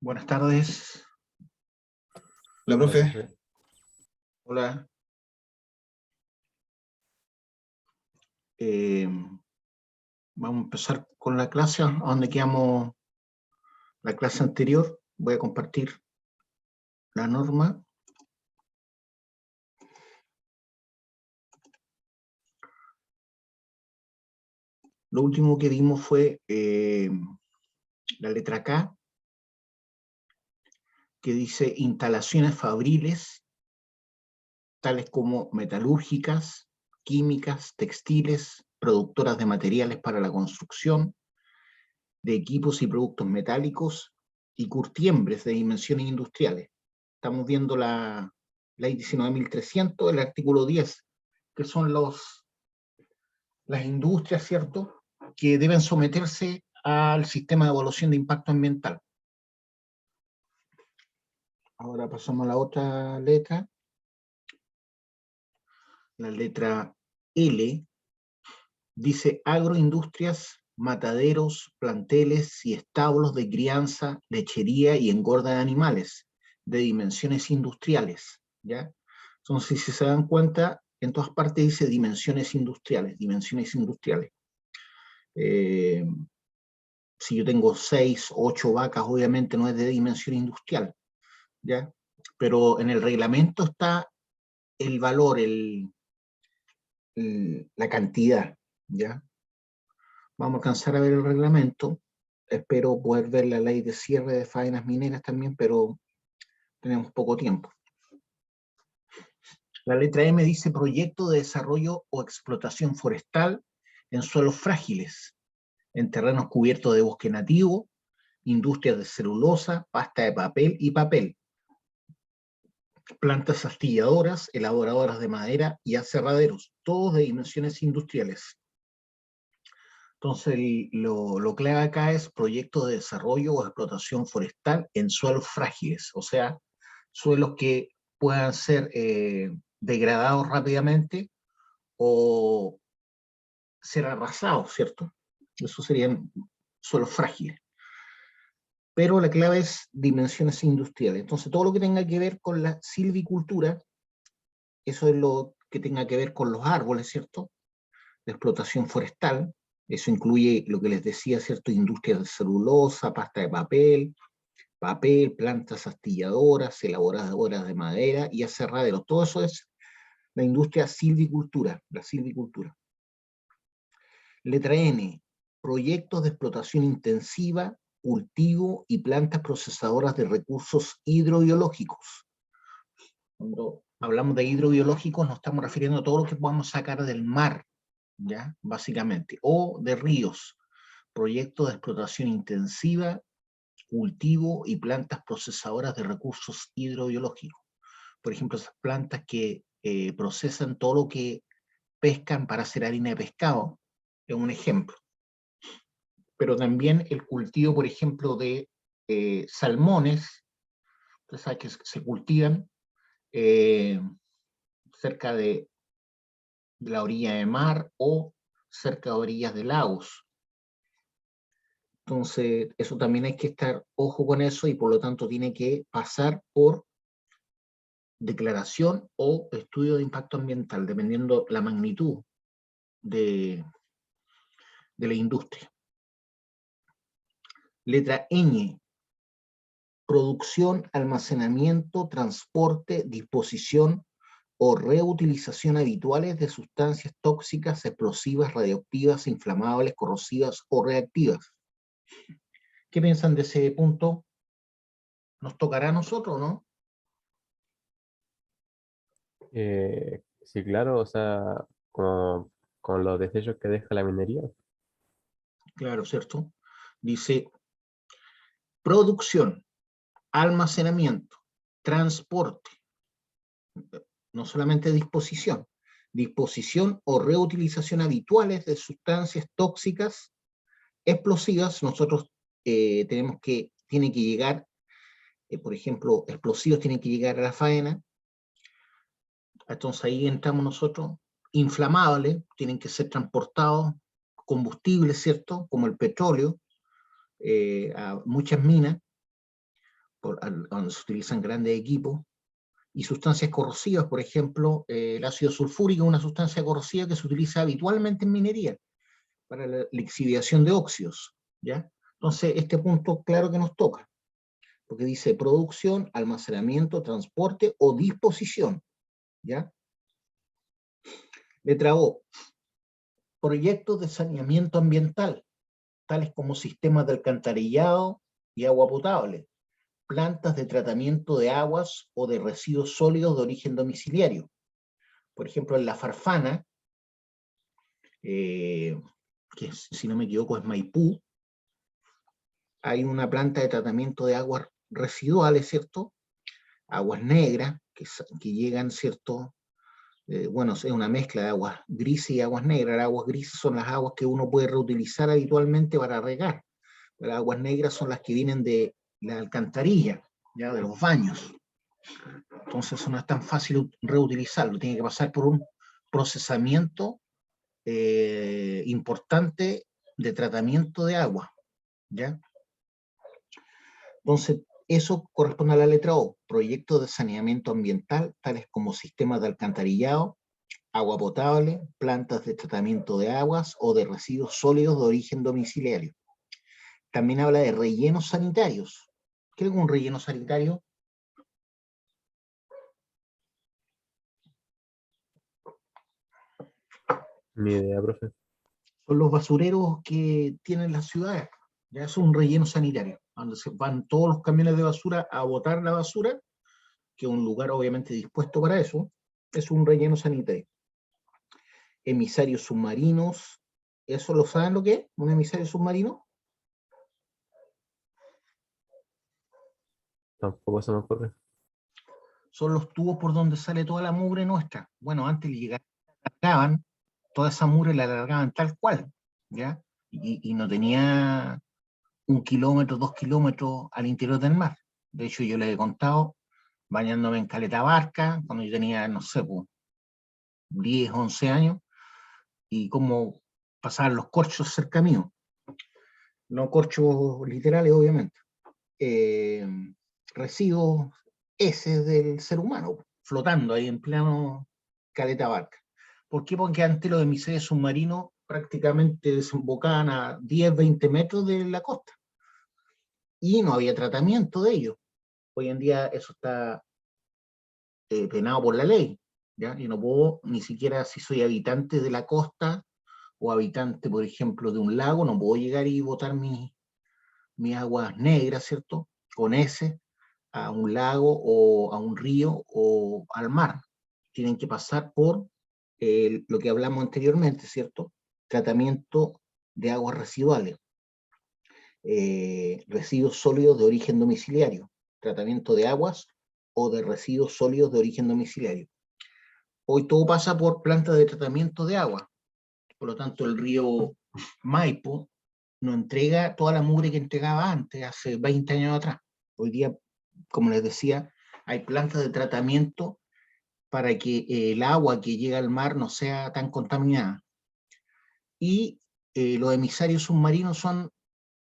Buenas tardes. Hola, Hola, profe. profe. Hola. Vamos a empezar con la clase, a donde quedamos la clase anterior. Voy a compartir la norma. Lo último que vimos fue la letra K, que dice instalaciones fabriles, tales como metalúrgicas, químicas, textiles, productoras de materiales para la construcción, de equipos y productos metálicos y curtiembres de dimensiones industriales. Estamos viendo la ley 19.300, el artículo 10, que son las industrias, ¿cierto?, que deben someterse al sistema de evaluación de impacto ambiental. Ahora pasamos a la otra letra. La letra L dice agroindustrias, mataderos, planteles y establos de crianza, lechería y engorda de animales de dimensiones industriales, ¿ya? Entonces, si se dan cuenta, en todas partes dice dimensiones industriales, dimensiones industriales. Si yo tengo 6, 8 vacas, obviamente no es de dimensión industrial, ¿ya? Pero en el reglamento está el valor, la cantidad, ¿ya? Vamos a alcanzar a ver el reglamento. Espero poder ver la ley de cierre de faenas mineras también, pero tenemos poco tiempo. La letra M dice proyecto de desarrollo o explotación forestal en suelos frágiles, en terrenos cubiertos de bosque nativo, industrias de celulosa, pasta de papel y papel, plantas astilladoras, elaboradoras de madera y aserraderos, todos de dimensiones industriales. Entonces, lo clave acá es proyecto de desarrollo o explotación forestal en suelos frágiles, o sea, suelos que puedan ser degradados rápidamente o ser arrasados, ¿cierto? Eso serían suelos frágiles. Pero la clave es dimensiones industriales. Entonces, todo lo que tenga que ver con la silvicultura, eso es lo que tenga que ver con los árboles, ¿cierto?, de explotación forestal. Eso incluye lo que les decía, ¿cierto?, industrias de celulosa, pasta de papel, plantas astilladoras, elaboradoras de madera y aserraderos. Todo eso es la industria silvicultura, la silvicultura. Letra N, proyectos de explotación intensiva, cultivo y plantas procesadoras de recursos hidrobiológicos. Cuando hablamos de hidrobiológicos nos estamos refiriendo a todo lo que podamos sacar del mar, ¿ya? Básicamente, o de ríos. Proyectos de explotación intensiva, cultivo y plantas procesadoras de recursos hidrobiológicos. Por ejemplo, esas plantas que procesan todo lo que pescan para hacer harina de pescado, es un ejemplo. Pero también el cultivo, por ejemplo, de salmones, ustedes saben que se cultivan cerca de la orilla de mar o cerca de orillas de lagos. Entonces, eso también hay que estar ojo con eso y por lo tanto tiene que pasar por declaración o estudio de impacto ambiental, dependiendo la magnitud de la industria. Letra Ñ, producción, almacenamiento, transporte, disposición o reutilización habituales de sustancias tóxicas, explosivas, radioactivas, inflamables, corrosivas o reactivas. ¿Qué piensan de ese punto? ¿Nos tocará a nosotros, no? Sí, claro, o sea, con los desechos que deja la minería. Claro, ¿cierto? Dice producción, almacenamiento, transporte, no solamente disposición o reutilización habituales de sustancias tóxicas, explosivas. Nosotros tiene que llegar, por ejemplo, explosivos tienen que llegar a la faena, entonces ahí entramos nosotros, inflamables, tienen que ser transportados, combustibles, ¿cierto?, como el petróleo, a muchas minas, donde se utilizan grandes equipos, y sustancias corrosivas, por ejemplo, el ácido sulfúrico es una sustancia corrosiva que se utiliza habitualmente en minería para la lixiviación de óxidos, ¿ya? Entonces, este punto claro que nos toca, porque dice producción, almacenamiento, transporte o disposición, ¿ya? Letra O, proyectos de saneamiento ambiental, tales como sistemas de alcantarillado y agua potable, plantas de tratamiento de aguas o de residuos sólidos de origen domiciliario. Por ejemplo, en La Farfana, que si no me equivoco es Maipú, hay una planta de tratamiento de aguas residuales, ¿cierto? Aguas negras que llegan, ¿cierto? Bueno, es una mezcla de aguas grises y aguas negras. Las aguas grises son las aguas que uno puede reutilizar habitualmente para regar. Las aguas negras son las que vienen de la alcantarilla, ya de los baños. Entonces eso no es tan fácil reutilizarlo, tiene que pasar por un procesamiento importante de tratamiento de agua, ¿ya? Entonces, eso corresponde a la letra O, proyectos de saneamiento ambiental, tales como sistemas de alcantarillado, agua potable, plantas de tratamiento de aguas o de residuos sólidos de origen domiciliario. También habla de rellenos sanitarios. ¿Qué es un relleno sanitario? Ni idea, profe. Son los basureros que tienen las ciudades. Ya es un relleno sanitario, donde se van todos los camiones de basura a botar la basura, que es un lugar obviamente dispuesto para eso. Es un relleno sanitario. Emisarios submarinos, ¿eso lo saben lo que es? ¿Un emisario submarino? Tampoco se me ocurre. Son los tubos por donde sale toda la mugre nuestra. Bueno, antes largaban, toda esa mugre la largaban tal cual, ¿ya? Y no tenía 1 kilómetro, 2 kilómetros al interior del mar. De hecho, yo les he contado, bañándome en Caleta Barca, cuando yo tenía, no sé, pues, 10, 11 años, y cómo pasaban los corchos cerca mío. No corchos literales, obviamente. Eh, Residuos heces del ser humano, flotando ahí en pleno Caleta Barca. ¿Por qué? Porque antes los emisarios submarinos prácticamente desembocaban a 10, 20 metros de la costa y no había tratamiento de ellos. Hoy en día eso está penado por la ley, ¿ya? Yo no puedo, ni siquiera si soy habitante de la costa o habitante, por ejemplo, de un lago, no puedo llegar y botar mis aguas negras, ¿cierto? Con ese a un lago o a un río o al mar. Tienen que pasar por lo que hablamos anteriormente, ¿cierto? Tratamiento de aguas residuales, residuos sólidos de origen domiciliario, tratamiento de aguas o de residuos sólidos de origen domiciliario. Hoy todo pasa por plantas de tratamiento de agua, por lo tanto el río Maipo no entrega toda la mugre que entregaba antes, hace 20 años atrás. Hoy día, como les decía, hay plantas de tratamiento para que el agua que llega al mar no sea tan contaminada. Y los emisarios submarinos son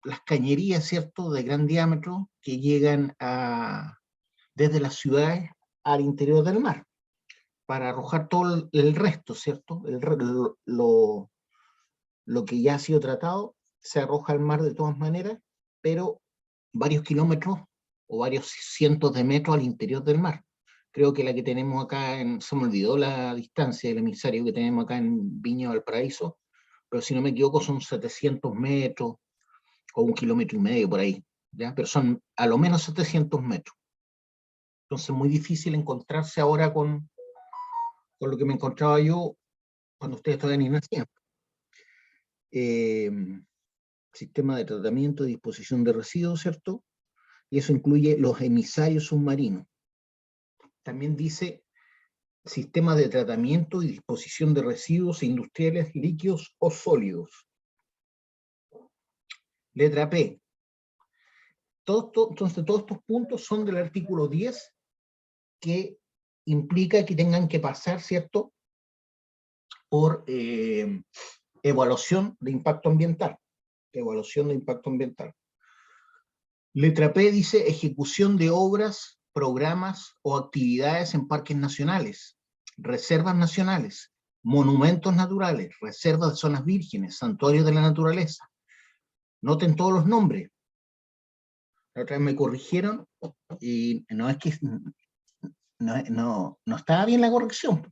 las cañerías, ¿cierto?, de gran diámetro que llegan desde las ciudades al interior del mar para arrojar todo el resto, ¿cierto? Lo que ya ha sido tratado se arroja al mar de todas maneras, pero varios kilómetros o varios cientos de metros al interior del mar. Creo que la que tenemos acá, se me olvidó la distancia del emisario que tenemos acá en Viña Valparaíso, pero si no me equivoco son 700 metros o 1,5 kilómetros por ahí, ¿ya? Pero son a lo menos 700 metros. Entonces muy difícil encontrarse ahora con lo que me encontraba yo cuando ustedes todavía ni nacían. Sistema de tratamiento y disposición de residuos, ¿cierto? Y eso incluye los emisarios submarinos. También dice sistemas de tratamiento y disposición de residuos industriales líquidos o sólidos. Letra P. Entonces, todos estos puntos son del artículo 10 que implica que tengan que pasar, ¿cierto?, por evaluación de impacto ambiental. Evaluación de impacto ambiental. Letra P dice ejecución de obras, programas o actividades en parques nacionales, reservas nacionales, monumentos naturales, reservas de zonas vírgenes, santuarios de la naturaleza. Noten todos los nombres. La otra vez me corrigieron y no es que no estaba bien la corrección.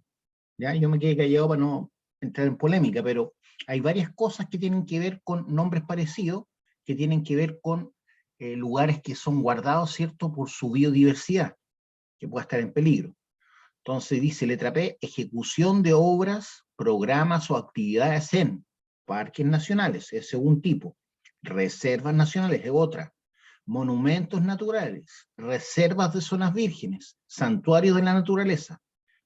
¿Ya? Yo me quedé callado para no entrar en polémica, pero hay varias cosas que tienen que ver con nombres parecidos, que tienen que ver con lugares que son guardados, ¿cierto?, por su biodiversidad, que pueda estar en peligro. Entonces dice letra P, ejecución de obras, programas o actividades en parques nacionales, es según tipo, reservas nacionales es otra, monumentos naturales, reservas de zonas vírgenes, santuarios de la naturaleza.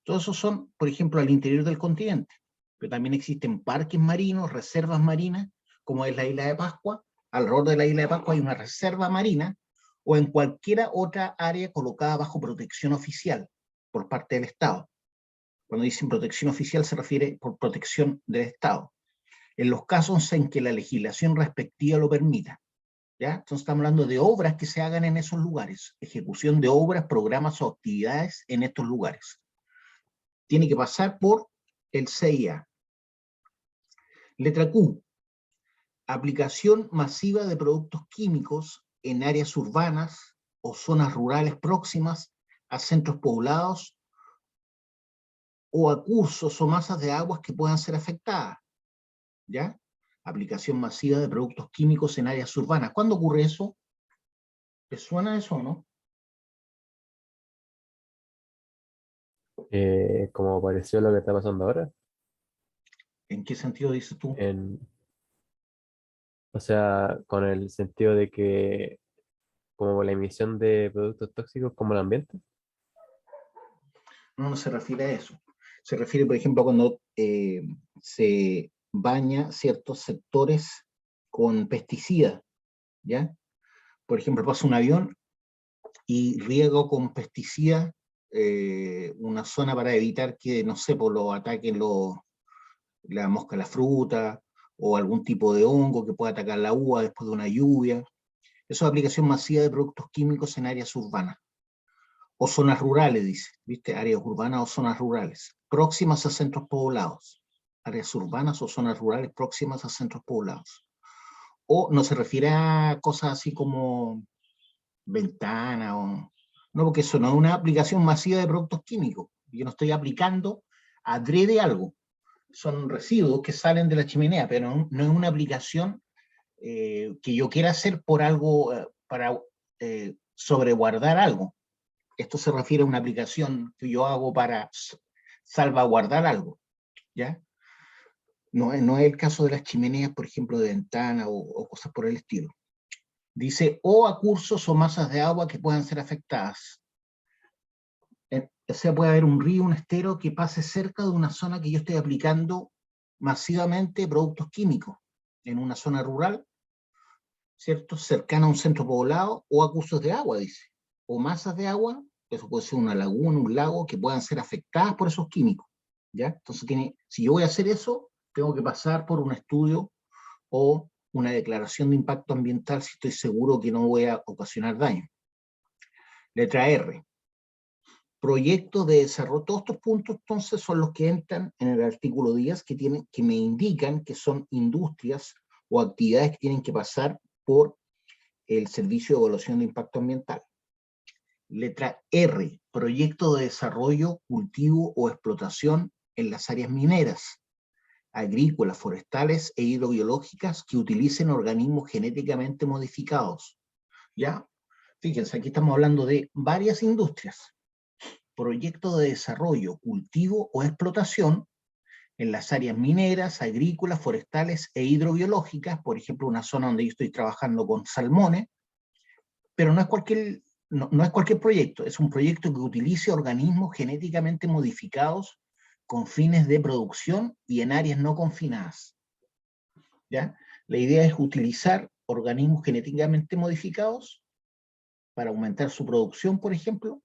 Todos esos son, por ejemplo, al interior del continente, pero también existen parques marinos, reservas marinas, como es la isla de Pascua. Alrededor de la isla de Pascua hay una reserva marina, o en cualquier otra área colocada bajo protección oficial por parte del Estado. Cuando dicen protección oficial se refiere por protección del Estado, en los casos en que la legislación respectiva lo permita. ¿Ya? Entonces estamos hablando de obras que se hagan en esos lugares, ejecución de obras, programas o actividades en estos lugares. Tiene que pasar por el CIA. Letra Q, aplicación masiva de productos químicos en áreas urbanas o zonas rurales próximas a centros poblados o a cursos o masas de aguas que puedan ser afectadas. ¿Ya? Aplicación masiva de productos químicos en áreas urbanas. ¿Cuándo ocurre eso? ¿Les suena eso o no? Como pareció lo que está pasando ahora, ¿En qué sentido dices tú? o sea, con el sentido de que como la emisión de productos tóxicos como el ambiente. No, no se refiere a eso. Se refiere, por ejemplo, cuando se baña ciertos sectores con pesticidas, ¿ya? Por ejemplo, pasa un avión y riego con pesticidas una zona para evitar que, no sé, por lo ataquen la mosca, la fruta, o algún tipo de hongo que pueda atacar la uva después de una lluvia. Eso es aplicación masiva de productos químicos en áreas urbanas. O zonas rurales, dice, ¿viste? Áreas urbanas o zonas rurales, próximas a centros poblados. Áreas urbanas o zonas rurales próximas a centros poblados. O no se refiere a cosas así como ventana o... No, porque eso no es una aplicación masiva de productos químicos. Yo no estoy aplicando adrede algo. Son residuos que salen de la chimenea, pero no es una aplicación que yo quiera hacer por algo, para sobreguardar algo. Esto se refiere a una aplicación que yo hago para salvaguardar algo, ¿ya? No es el caso de las chimeneas, por ejemplo, de ventana o cosas por el estilo. Dice, o a cursos o masas de agua que puedan ser afectadas. O sea, puede haber un río, un estero que pase cerca de una zona que yo estoy aplicando masivamente productos químicos, en una zona rural, ¿cierto? Cercana a un centro poblado, o a cursos de agua, dice. O masas de agua, eso puede ser una laguna, un lago, que puedan ser afectadas por esos químicos, ¿ya? Entonces, si yo voy a hacer eso, tengo que pasar por un estudio o una declaración de impacto ambiental si estoy seguro que no voy a ocasionar daño. Letra R. Proyectos de desarrollo. Todos estos puntos, entonces, son los que entran en el artículo 10, que me indican que son industrias o actividades que tienen que pasar por el Servicio de Evaluación de Impacto Ambiental. Letra R, proyecto de desarrollo, cultivo o explotación en las áreas mineras, agrícolas, forestales e hidrobiológicas que utilicen organismos genéticamente modificados. ¿Ya? Fíjense, aquí estamos hablando de varias industrias. Proyecto de desarrollo, cultivo o explotación en las áreas mineras, agrícolas, forestales e hidrobiológicas, por ejemplo, una zona donde yo estoy trabajando con salmones, pero no es cualquier proyecto, es un proyecto que utilice organismos genéticamente modificados con fines de producción y en áreas no confinadas. ¿Ya? La idea es utilizar organismos genéticamente modificados para aumentar su producción, por ejemplo,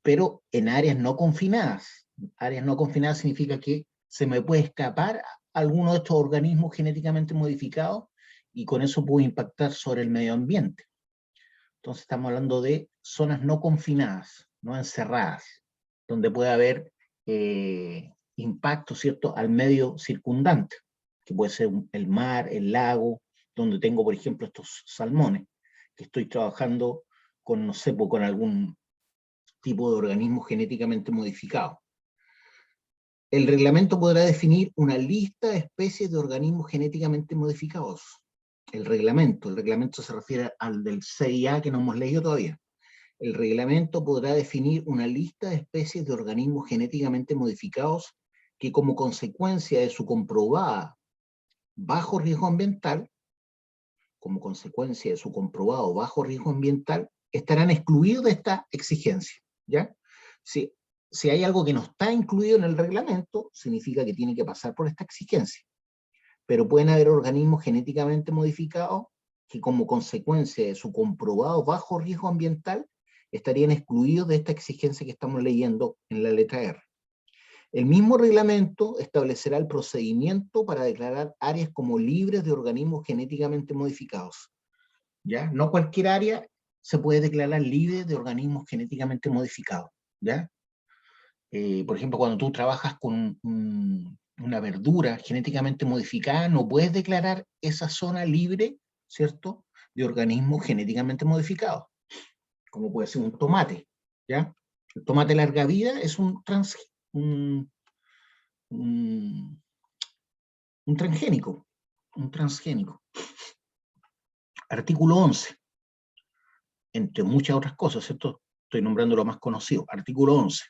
pero en áreas no confinadas. Áreas no confinadas significa que se me puede escapar alguno de estos organismos genéticamente modificados y con eso puedo impactar sobre el medio ambiente. Entonces estamos hablando de zonas no confinadas, no encerradas, donde puede haber impacto, ¿cierto?, al medio circundante, que puede ser el mar, el lago, donde tengo, por ejemplo, estos salmones, que estoy trabajando con, no sé, con algún tipo de organismo genéticamente modificado. El reglamento podrá definir una lista de especies de organismos genéticamente modificados. El reglamento se refiere al del CIA que no hemos leído todavía. El reglamento podrá definir una lista de especies de organismos genéticamente modificados que, como consecuencia de su comprobada bajo riesgo ambiental, estarán excluidos de esta exigencia, ¿ya? Si hay algo que no está incluido en el reglamento, significa que tiene que pasar por esta exigencia. Pero pueden haber organismos genéticamente modificados que, como consecuencia de su comprobado bajo riesgo ambiental, estarían excluidos de esta exigencia que estamos leyendo en la letra R. El mismo reglamento establecerá el procedimiento para declarar áreas como libres de organismos genéticamente modificados. ¿Ya? No cualquier área se puede declarar libre de organismos genéticamente modificados. ¿Ya? Por ejemplo, cuando tú trabajas con una verdura genéticamente modificada, no puedes declarar esa zona libre, ¿cierto?, de organismos genéticamente modificados, como puede ser un tomate, ¿ya? El tomate larga vida es un transgénico, Artículo 11, entre muchas otras cosas, ¿cierto? Estoy nombrando lo más conocido. Artículo 11.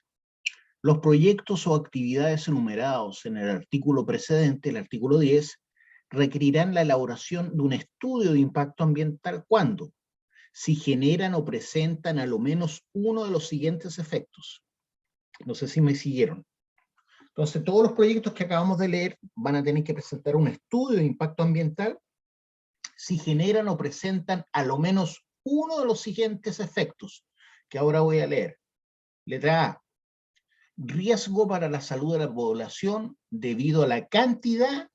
Los proyectos o actividades enumerados en el artículo precedente, el artículo 10, requerirán la elaboración de un estudio de impacto ambiental cuando, si generan o presentan a lo menos uno de los siguientes efectos. No sé si me siguieron. Entonces, todos los proyectos que acabamos de leer van a tener que presentar un estudio de impacto ambiental si generan o presentan a lo menos uno de los siguientes efectos, que ahora voy a leer. Letra A. Riesgo para la salud de la población debido a la cantidad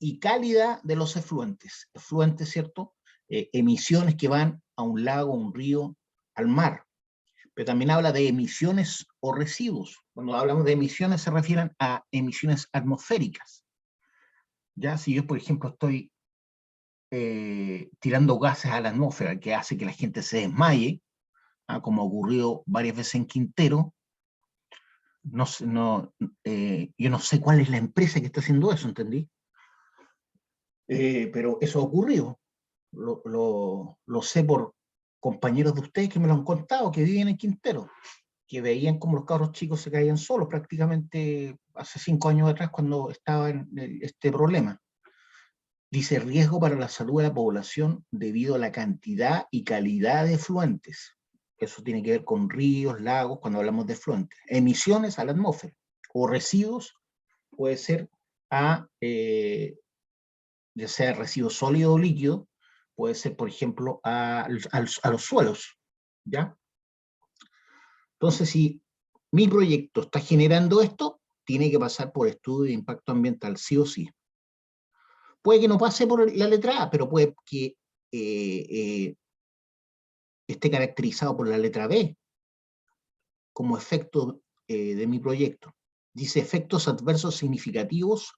y calidad de los efluentes. Efluentes, ¿cierto? Emisiones que van a un lago, un río, al mar. Pero también habla de emisiones o residuos. Cuando hablamos de emisiones se refieren a emisiones atmosféricas. Ya, si yo, por ejemplo, estoy tirando gases a la atmósfera que hace que la gente se desmaye, como ha ocurrido varias veces en Quintero, yo no sé cuál es la empresa que está haciendo eso, ¿entendí? Pero eso ha ocurrido. Lo sé por compañeros de ustedes que me lo han contado, que viven en Quintero, que veían como los cabros chicos se caían solos prácticamente hace 5 años atrás cuando estaba en este problema. Dice riesgo para la salud de la población debido a la cantidad y calidad de efluentes. Eso tiene que ver con ríos, lagos, cuando hablamos de efluentes. Emisiones a la atmósfera o residuos, puede ser ya sea residuo sólido o líquido, puede ser, por ejemplo, a los suelos, ¿ya? Entonces, si mi proyecto está generando esto, tiene que pasar por estudio de impacto ambiental, sí o sí. Puede que no pase por la letra A, pero puede que esté caracterizado por la letra B como efecto de mi proyecto. Dice efectos adversos significativos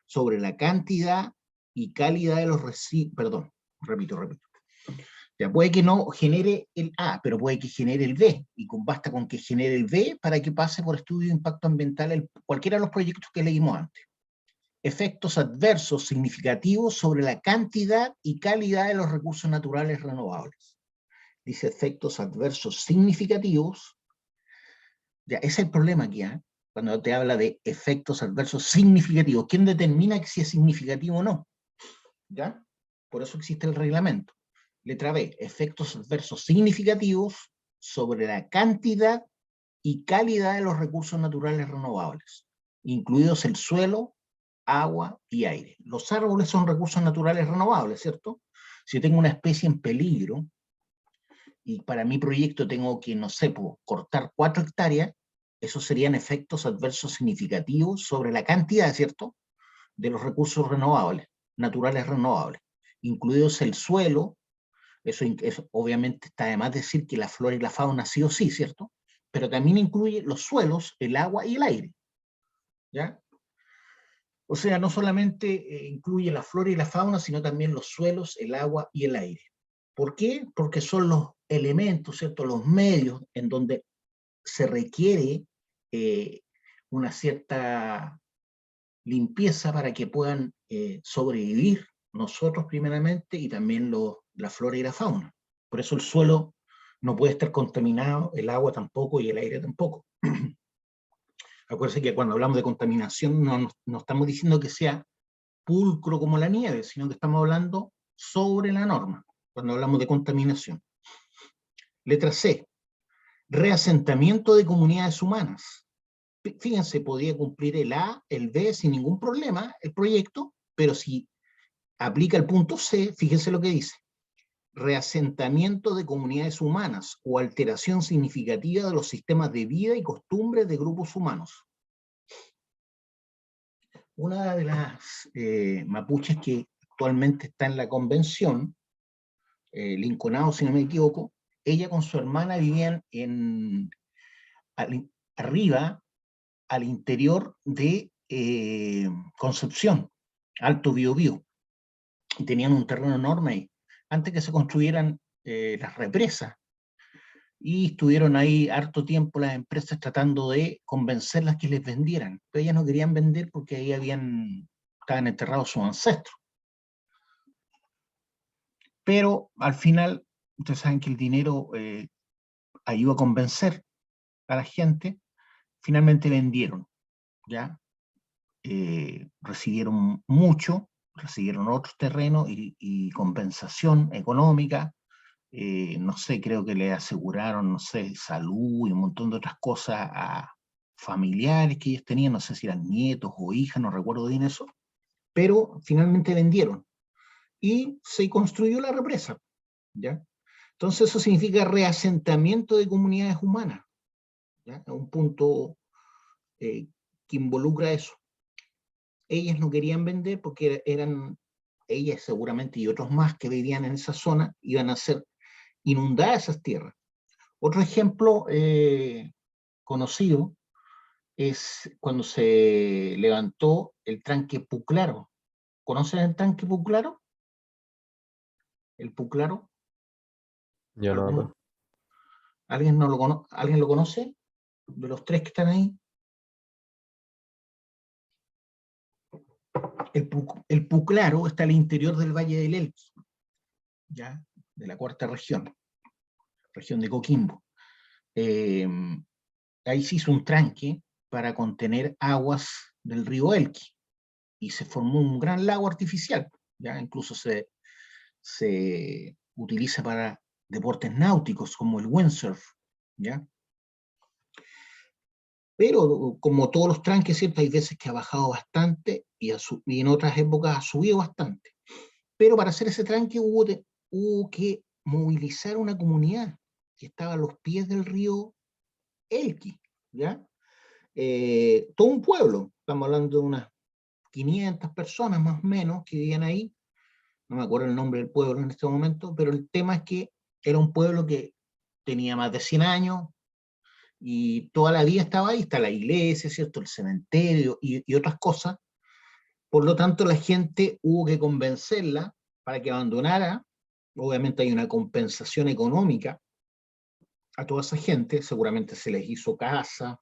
sobre la cantidad y calidad de los residuos, perdón, repito. Ya puede que no genere el A, pero puede que genere el B, y basta con que genere el B para que pase por estudio de impacto ambiental cualquiera de los proyectos que leímos antes. Efectos adversos significativos sobre la cantidad y calidad de los recursos naturales renovables. Dice efectos adversos significativos. Ya, ese es el problema aquí, cuando te habla de efectos adversos significativos. ¿Quién determina si es significativo o no? ¿Ya? Por eso existe el reglamento. Letra B, efectos adversos significativos sobre la cantidad y calidad de los recursos naturales renovables, incluidos el suelo, agua y aire. Los árboles son recursos naturales renovables, ¿cierto? Si yo tengo una especie en peligro y para mi proyecto tengo que, no sé, cortar 4 hectáreas, esos serían efectos adversos significativos sobre la cantidad, ¿cierto?, de los recursos renovables, naturales renovables, incluidos el suelo, Eso obviamente está de más decir que la flora y la fauna sí o sí, ¿cierto? Pero también incluye los suelos, el agua y el aire, ¿ya? O sea, no solamente incluye la flora y la fauna, sino también los suelos, el agua y el aire. ¿Por qué? Porque son los elementos, ¿cierto? Los medios en donde se requiere una cierta limpieza para que puedan sobrevivir nosotros primeramente y también la flora y la fauna. Por eso el suelo no puede estar contaminado, el agua tampoco y el aire tampoco. Acuérdense que cuando hablamos de contaminación no estamos diciendo que sea pulcro como la nieve, sino que estamos hablando sobre la norma, cuando hablamos de contaminación. Letra C, reasentamiento de comunidades humanas. Fíjense, podía cumplir el A, el B sin ningún problema, el proyecto, pero si aplica el punto C, fíjense lo que dice. Reasentamiento de comunidades humanas o alteración significativa de los sistemas de vida y costumbres de grupos humanos. Una de las mapuches que actualmente está en la convención, Linconao, si no me equivoco, ella con su hermana vivían arriba, al interior de Concepción, Alto Biobío, y tenían un terreno enorme ahí, antes que se construyeran las represas, y estuvieron ahí harto tiempo las empresas tratando de convencerlas que les vendieran, pero ellas no querían vender porque ahí estaban enterrados sus ancestros. Pero al final, ustedes saben que el dinero ayuda a convencer a la gente, finalmente vendieron, ¿ya? Recibieron mucho, recibieron otros terrenos y compensación económica, no sé, creo que le aseguraron, no sé, salud y un montón de otras cosas a familiares que ellos tenían, no sé si eran nietos o hijas, no recuerdo bien eso, pero finalmente vendieron y se construyó la represa, ¿ya? Entonces eso significa reasentamiento de comunidades humanas, ¿ya? Es un punto que involucra eso. Ellas no querían vender porque ellas seguramente y otros más que vivían en esa zona, iban a ser inundadas esas tierras. Otro ejemplo conocido es cuando se levantó el tranque Puclaro. ¿Conocen el tranque Puclaro? ¿El Puclaro? Yo no, pues. ¿Alguien lo conoce? De los tres que están ahí. El Puclaro está al interior del Valle del Elqui, ¿ya? De la cuarta región de Coquimbo. Ahí se hizo un tranque para contener aguas del río Elqui y se formó un gran lago artificial, ¿ya? Incluso se utiliza para deportes náuticos como el windsurf, ¿ya? Pero como todos los tranques, ¿cierto? Hay veces que ha bajado bastante y en otras épocas ha subido bastante. Pero para hacer ese tranque hubo que movilizar una comunidad que estaba a los pies del río Elqui, ¿ya? Todo un pueblo, estamos hablando de unas 500 personas más o menos que vivían ahí, no me acuerdo el nombre del pueblo en este momento, pero el tema es que era un pueblo que tenía más de 100 años y toda la vida estaba ahí, está la iglesia, ¿cierto? El cementerio y otras cosas. Por lo tanto, la gente hubo que convencerla para que abandonara. Obviamente hay una compensación económica a toda esa gente, seguramente se les hizo casa,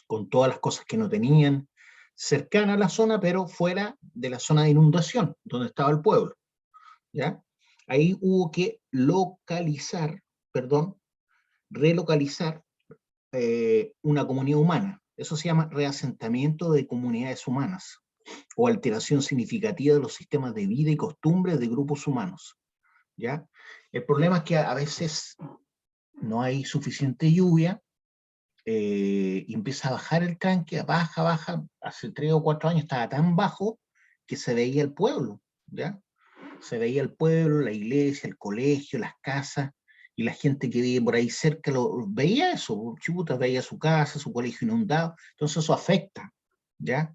con todas las cosas que no tenían, cercana a la zona, pero fuera de la zona de inundación, donde estaba el pueblo, ¿ya? Ahí hubo que relocalizar una comunidad humana. Eso se llama reasentamiento de comunidades humanas o alteración significativa de los sistemas de vida y costumbres de grupos humanos, ¿ya? El problema es que a veces no hay suficiente lluvia, y empieza a bajar el tranque, baja, hace 3 o 4 años estaba tan bajo que se veía el pueblo, ¿ya? Se veía el pueblo, la iglesia, el colegio, las casas, y la gente que vive por ahí cerca veía eso, chuta, veía su casa, su colegio inundado, entonces eso afecta, ¿ya?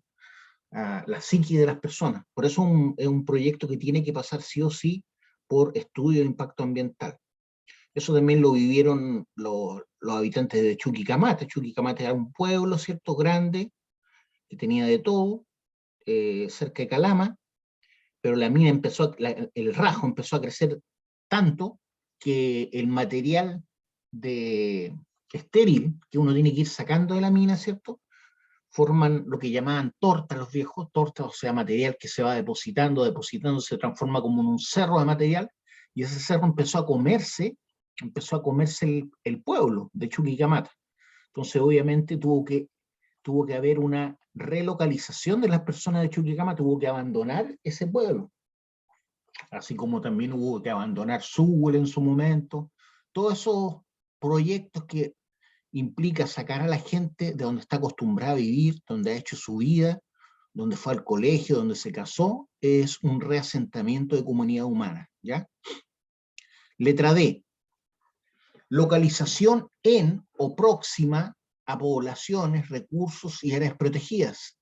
A la psique de las personas. Por eso es un proyecto que tiene que pasar sí o sí por estudio de impacto ambiental. Eso también lo vivieron los habitantes de Chuquicamata. Chuquicamata era un pueblo, ¿cierto?, grande, que tenía de todo, cerca de Calama, pero la mina el rajo empezó a crecer tanto que el material estéril que uno tiene que ir sacando de la mina, ¿cierto?, forman lo que llamaban tortas los viejos, tortas, o sea, material que se va depositando, se transforma como en un cerro de material, y ese cerro empezó a comerse el pueblo de Chuquicamata. Entonces, obviamente, tuvo que haber una relocalización de las personas de Chuquicamata, tuvo que abandonar ese pueblo, así como también hubo que abandonar Sewell en su momento. Todos esos proyectos que implica sacar a la gente de donde está acostumbrada a vivir, donde ha hecho su vida, donde fue al colegio, donde se casó, es un reasentamiento de comunidad humana, ¿ya? Letra D. Localización en o próxima a poblaciones, recursos y áreas protegidas.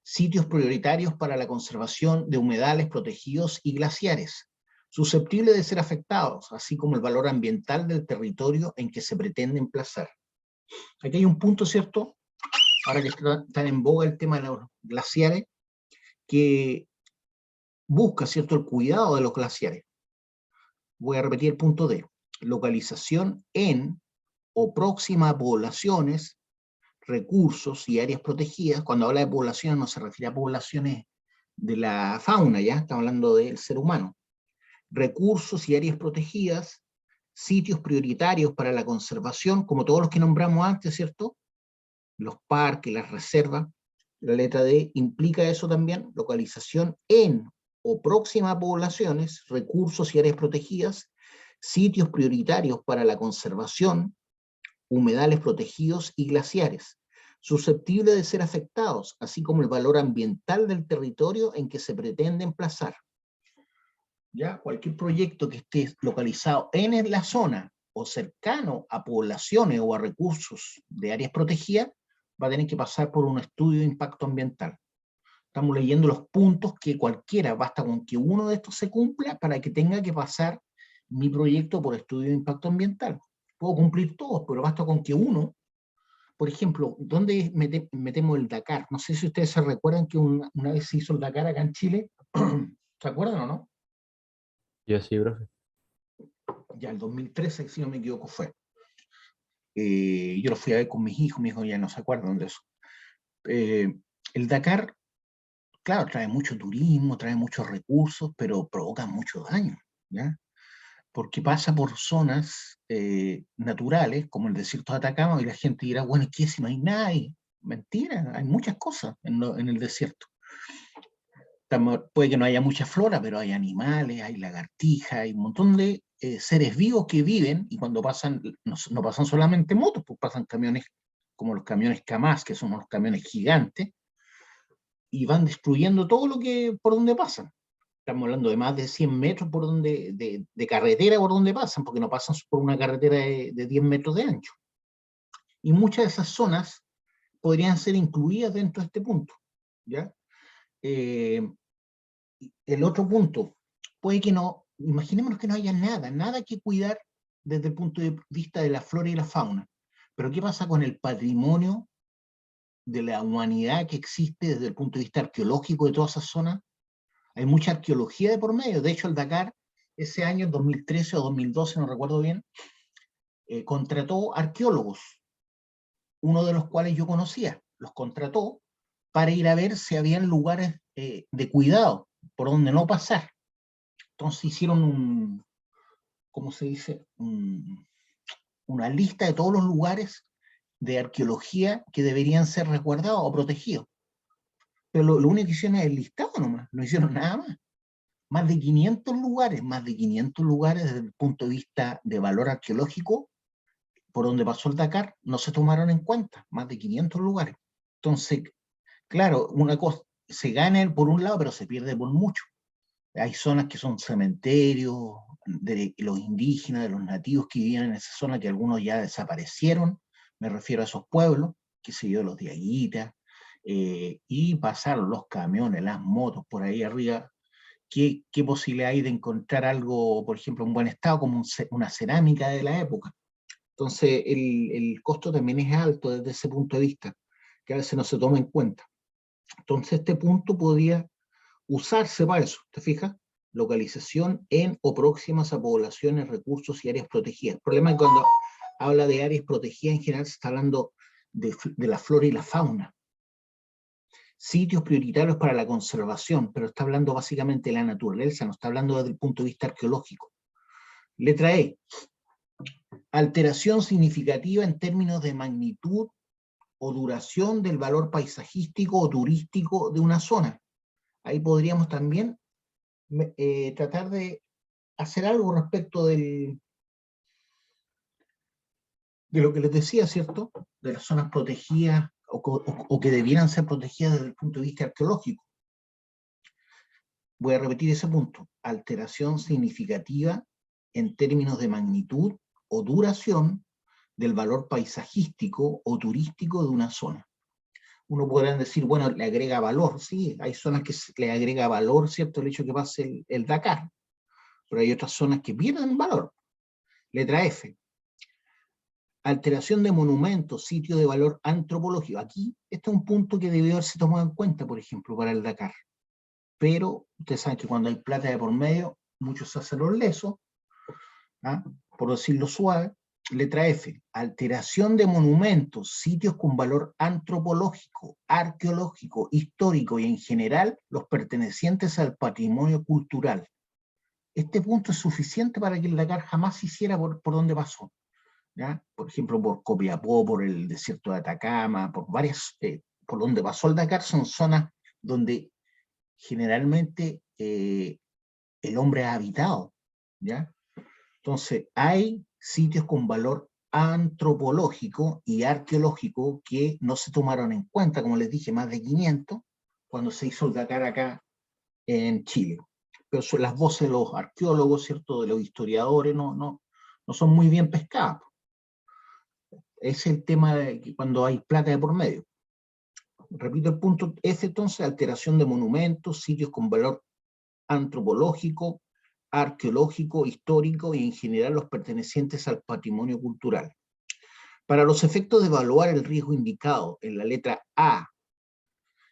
Sitios prioritarios para la conservación de humedales protegidos y glaciares, susceptibles de ser afectados, así como el valor ambiental del territorio en que se pretende emplazar. Aquí hay un punto, ¿cierto?, ahora que está en boga el tema de los glaciares, que busca, ¿cierto?, el cuidado de los glaciares. Voy a repetir el punto D. Localización en o próxima a poblaciones, recursos y áreas protegidas. Cuando habla de poblaciones no se refiere a poblaciones de la fauna, ya está hablando del ser humano. Recursos y áreas protegidas, sitios prioritarios para la conservación, como todos los que nombramos antes, ¿cierto?, los parques, las reservas. La letra D implica eso también, localización en o próxima a poblaciones, recursos y áreas protegidas, sitios prioritarios para la conservación, humedales protegidos y glaciares, susceptibles de ser afectados, así como el valor ambiental del territorio en que se pretende emplazar. Ya, cualquier proyecto que esté localizado en la zona o cercano a poblaciones o a recursos de áreas protegidas, va a tener que pasar por un estudio de impacto ambiental. Estamos leyendo los puntos que cualquiera, basta con que uno de estos se cumpla para que tenga que pasar mi proyecto por estudio de impacto ambiental. Puedo cumplir todos, pero basta con que uno, por ejemplo, ¿dónde metemos el Dakar? No sé si ustedes se recuerdan que una vez se hizo el Dakar acá en Chile. ¿Se acuerdan o no? Yo sí, profe. Ya el 2013, si no me equivoco, fue. Yo lo fui a ver con mis hijos ya no se acuerdan de eso. El Dakar, claro, trae mucho turismo, trae muchos recursos, pero provoca mucho daño, ¿ya? Porque pasa por zonas naturales, como el desierto de Atacama, y la gente dirá, bueno, ¿qué si no hay nada ahí? Mentira, hay muchas cosas en el desierto. Puede que no haya mucha flora, pero hay animales, hay lagartijas, hay un montón de seres vivos que viven, y cuando pasan, no pasan solamente motos, pues pasan camiones como los camiones Kamaz, que son unos camiones gigantes, y van destruyendo todo lo que por donde pasan. Estamos hablando de más de 100 metros de carretera por donde pasan, porque no pasan por una carretera de 10 metros de ancho. Y muchas de esas zonas podrían ser incluidas dentro de este punto, ¿ya? El otro punto, puede que no, imaginémonos que no haya nada que cuidar desde el punto de vista de la flora y la fauna. Pero ¿qué pasa con el patrimonio de la humanidad que existe desde el punto de vista arqueológico de toda esa zona? Hay mucha arqueología de por medio. De hecho, el Dakar, ese año, 2013 o 2012, no recuerdo bien, contrató arqueólogos, uno de los cuales yo conocía. Los contrató para ir a ver si habían lugares de cuidado por donde no pasar. Entonces hicieron ¿cómo se dice? Una lista de todos los lugares de arqueología que deberían ser resguardados o protegidos. Pero lo único que hicieron es el listado nomás, no hicieron nada más. Más de 500 lugares desde el punto de vista de valor arqueológico, por donde pasó el Dakar, no se tomaron en cuenta, más de 500 lugares. Entonces, claro, una cosa, se gana por un lado, pero se pierde por mucho. Hay zonas que son cementerios de los indígenas, de los nativos que vivían en esa zona, que algunos ya desaparecieron, me refiero a esos pueblos, que se dio los diaguitas, y pasaron los camiones, las motos por ahí arriba, qué posibilidad hay de encontrar algo, por ejemplo, en buen estado, como una cerámica de la época. Entonces, el costo también es alto desde ese punto de vista, que a veces no se toma en cuenta. Entonces, este punto podría usarse para eso, ¿te fijas? Localización en o próximas a poblaciones, recursos y áreas protegidas. El problema es que cuando habla de áreas protegidas, en general se está hablando de la flora y la fauna. Sitios prioritarios para la conservación, pero está hablando básicamente de la naturaleza, no está hablando desde el punto de vista arqueológico. Letra E. Alteración significativa en términos de magnitud o duración del valor paisajístico o turístico de una zona. Ahí podríamos también tratar de hacer algo respecto de lo que les decía, ¿cierto? De las zonas protegidas o que debieran ser protegidas desde el punto de vista arqueológico. Voy a repetir ese punto. Alteración significativa en términos de magnitud o duración del valor paisajístico o turístico de una zona. Uno podrá decir, bueno, le agrega valor, sí, hay zonas que le agrega valor, ¿cierto? El hecho que pase el Dakar, pero hay otras zonas que pierden valor. Letra F. Alteración de monumentos, sitios de valor antropológico. Aquí, este es un punto que debió haberse tomado en cuenta, por ejemplo, para el Dakar. Pero ustedes saben que cuando hay plata de por medio, muchos se hacen los lesos, ¿ah? Por decirlo suave. Letra F. Alteración de monumentos, sitios con valor antropológico, arqueológico, histórico y en general los pertenecientes al patrimonio cultural. Este punto es suficiente para que el Dakar jamás se hiciera por donde pasó. ¿Ya? Por ejemplo, por Copiapó, por el desierto de Atacama, por varias, por donde pasó el Dakar, son zonas donde generalmente el hombre ha habitado, ¿ya? Entonces, hay sitios con valor antropológico y arqueológico que no se tomaron en cuenta, como les dije, más de 500, cuando se hizo el Dakar acá en Chile. Pero son las voces de los arqueólogos, ¿cierto?, de los historiadores, no son muy bien pescadas. Es el tema de que cuando hay plata de por medio. Repito el punto F, entonces, alteración de monumentos, sitios con valor antropológico, arqueológico, histórico y en general los pertenecientes al patrimonio cultural. Para los efectos de evaluar el riesgo indicado en la letra A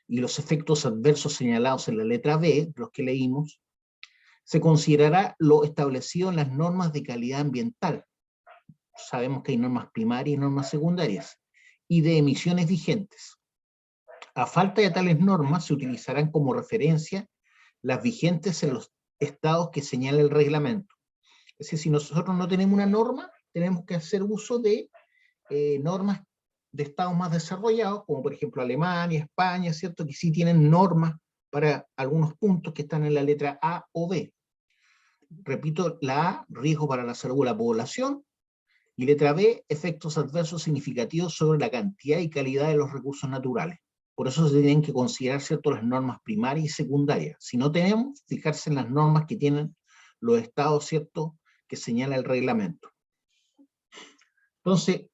y los efectos adversos señalados en la letra B, los que leímos, se considerará lo establecido en las normas de calidad ambiental. Sabemos que hay normas primarias y normas secundarias, y de emisiones vigentes. A falta de tales normas, se utilizarán como referencia las vigentes en los estados que señala el reglamento. Es decir, si nosotros no tenemos una norma, tenemos que hacer uso de normas de estados más desarrollados, como por ejemplo Alemania, España, ¿cierto? Que sí tienen normas para algunos puntos que están en la letra A o B. Repito, la A, riesgo para la salud de la población, y letra B, efectos adversos significativos sobre la cantidad y calidad de los recursos naturales. Por eso se tienen que considerar, ¿cierto?, las normas primarias y secundarias. Si no tenemos, fijarse en las normas que tienen los estados, ¿cierto?, que señala el reglamento. Entonces,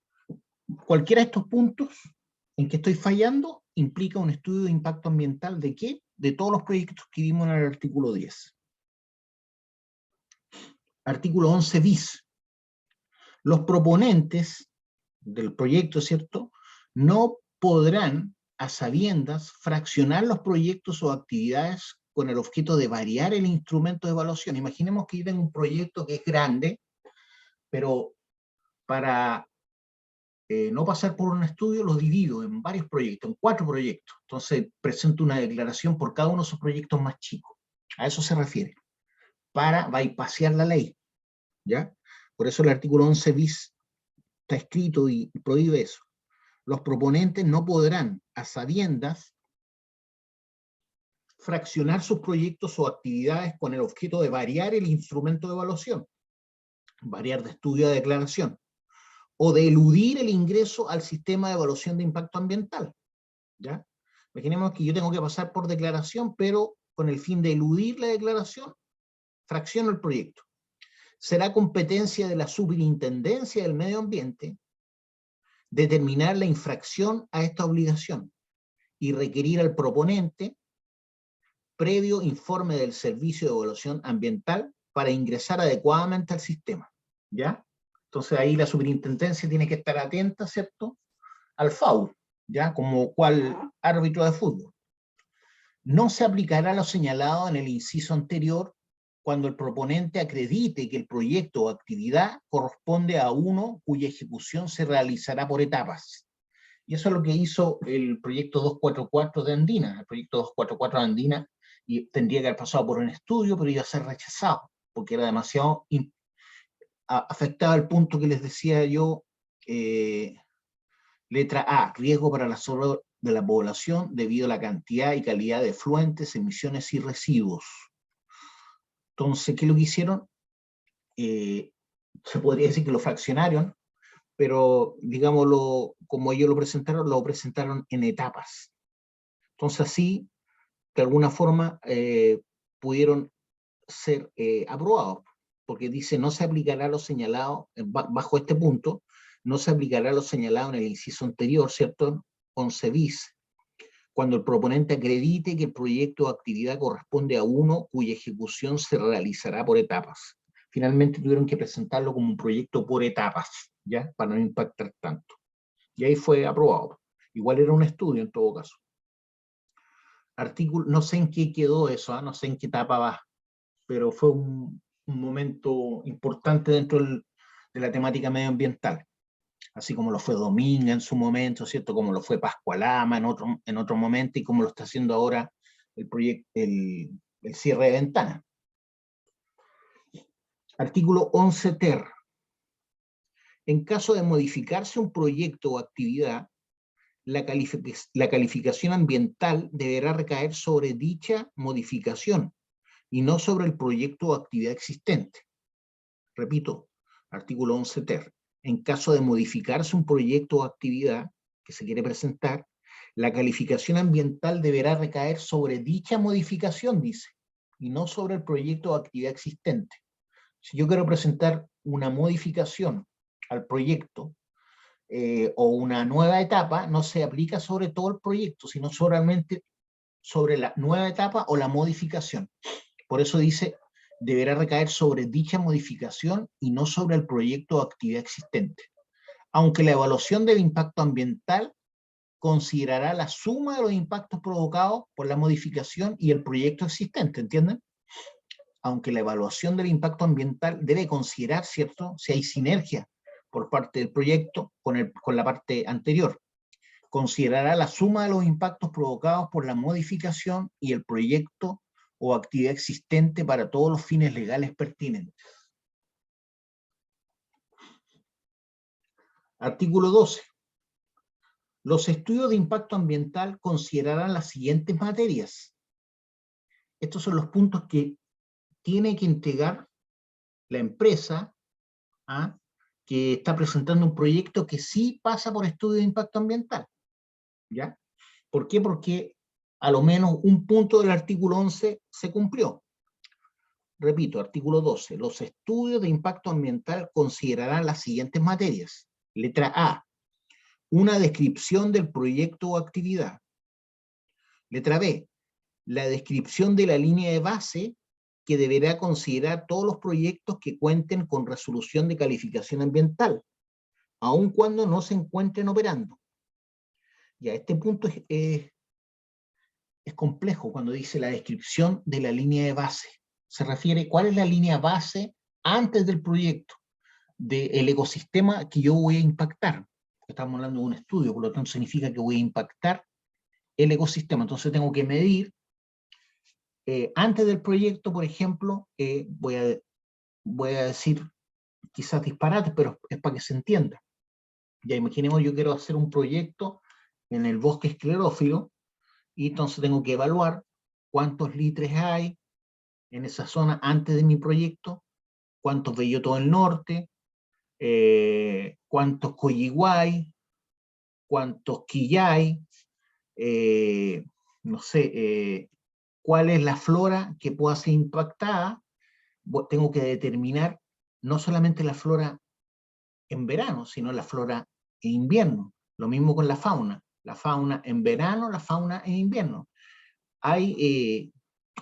cualquiera de estos puntos en que estoy fallando implica un estudio de impacto ambiental ¿de qué? De todos los proyectos que vimos en el artículo 10. Artículo 11 bis. Los proponentes del proyecto, ¿cierto?, no podrán, a sabiendas, fraccionar los proyectos o actividades con el objeto de variar el instrumento de evaluación. Imaginemos que yo tengo un proyecto que es grande, pero para no pasar por un estudio lo divido en varios proyectos, en 4 proyectos. Entonces presento una declaración por cada uno de esos proyectos más chicos. A eso se refiere, para bypassear la ley, ¿ya? Por eso el artículo 11 bis está escrito y prohíbe eso. Los proponentes no podrán, a sabiendas, fraccionar sus proyectos o actividades con el objeto de variar el instrumento de evaluación, variar de estudio a declaración, o de eludir el ingreso al sistema de evaluación de impacto ambiental, ¿ya? Imaginemos que yo tengo que pasar por declaración, pero con el fin de eludir la declaración, fracciono el proyecto. Será competencia de la Superintendencia del Medio Ambiente determinar la infracción a esta obligación y requerir al proponente previo informe del Servicio de Evaluación Ambiental para ingresar adecuadamente al sistema, ¿ya? Entonces ahí la superintendencia tiene que estar atenta, ¿cierto?, al FAU, ¿ya?, como cual árbitro de fútbol. No se aplicará lo señalado en el inciso anterior cuando el proponente acredite que el proyecto o actividad corresponde a uno cuya ejecución se realizará por etapas. Y eso es lo que hizo el proyecto 244 de Andina. El proyecto 244 de Andina y tendría que haber pasado por un estudio, pero iba a ser rechazado, porque era demasiado afectaba el punto que les decía yo, letra A, riesgo para la salud de la población debido a la cantidad y calidad de efluentes, emisiones y residuos. Entonces, ¿qué es lo que hicieron? Se podría decir que lo fraccionaron, pero digámoslo, como ellos lo presentaron en etapas. Entonces así, de alguna forma, pudieron ser aprobados, porque dice no se aplicará lo señalado, bajo este punto, no se aplicará lo señalado en el inciso anterior, ¿cierto? 11 bis, cuando el proponente acredite que el proyecto o actividad corresponde a uno cuya ejecución se realizará por etapas. Finalmente tuvieron que presentarlo como un proyecto por etapas, ¿ya? Para no impactar tanto. Y ahí fue aprobado. Igual era un estudio en todo caso. Artículo, no sé en qué quedó eso, no sé en qué etapa va, pero fue un momento importante dentro de la temática medioambiental. Así como lo fue Dominga en su momento, ¿cierto? Como lo fue Pascualama en otro momento, y como lo está haciendo ahora el proyecto, el cierre de ventana. Artículo 11 ter. En caso de modificarse un proyecto o actividad, la calificación ambiental deberá recaer sobre dicha modificación y no sobre el proyecto o actividad existente. Repito, artículo 11 ter. En caso de modificarse un proyecto o actividad que se quiere presentar, la calificación ambiental deberá recaer sobre dicha modificación, dice, y no sobre el proyecto o actividad existente. Si yo quiero presentar una modificación al proyecto o una nueva etapa, no se aplica sobre todo el proyecto, sino solamente sobre la nueva etapa o la modificación. Por eso dice, deberá recaer sobre dicha modificación y no sobre el proyecto o actividad existente. Aunque la evaluación del impacto ambiental considerará la suma de los impactos provocados por la modificación y el proyecto existente, ¿entienden? Aunque la evaluación del impacto ambiental debe considerar, ¿cierto?, si hay sinergia por parte del proyecto con la parte anterior. Considerará la suma de los impactos provocados por la modificación y el proyecto o actividad existente para todos los fines legales pertinentes. Artículo 12. Los estudios de impacto ambiental considerarán las siguientes materias. Estos son los puntos que tiene que entregar la empresa que está presentando un proyecto que sí pasa por estudio de impacto ambiental. ¿Ya? ¿Por qué? Porque a lo menos un punto del artículo 11 se cumplió. Repito, artículo 12. Los estudios de impacto ambiental considerarán las siguientes materias. Letra A. Una descripción del proyecto o actividad. Letra B. La descripción de la línea de base que deberá considerar todos los proyectos que cuenten con resolución de calificación ambiental, aun cuando no se encuentren operando. Ya, este punto es complejo cuando dice la descripción de la línea de base. Se refiere cuál es la línea base antes del proyecto, del ecosistema que yo voy a impactar. Estamos hablando de un estudio, por lo tanto significa que voy a impactar el ecosistema. Entonces tengo que medir, antes del proyecto, por ejemplo, voy a decir quizás disparates, pero es para que se entienda. Ya imaginemos, yo quiero hacer un proyecto en el bosque esclerófilo, y entonces tengo que evaluar cuántos litres hay en esa zona antes de mi proyecto, cuántos bellotos del norte, cuántos coyiguay, cuántos quillay, no sé, cuál es la flora que pueda ser impactada. Tengo que determinar no solamente la flora en verano, sino la flora en invierno. Lo mismo con la fauna en verano, la fauna en invierno. Hay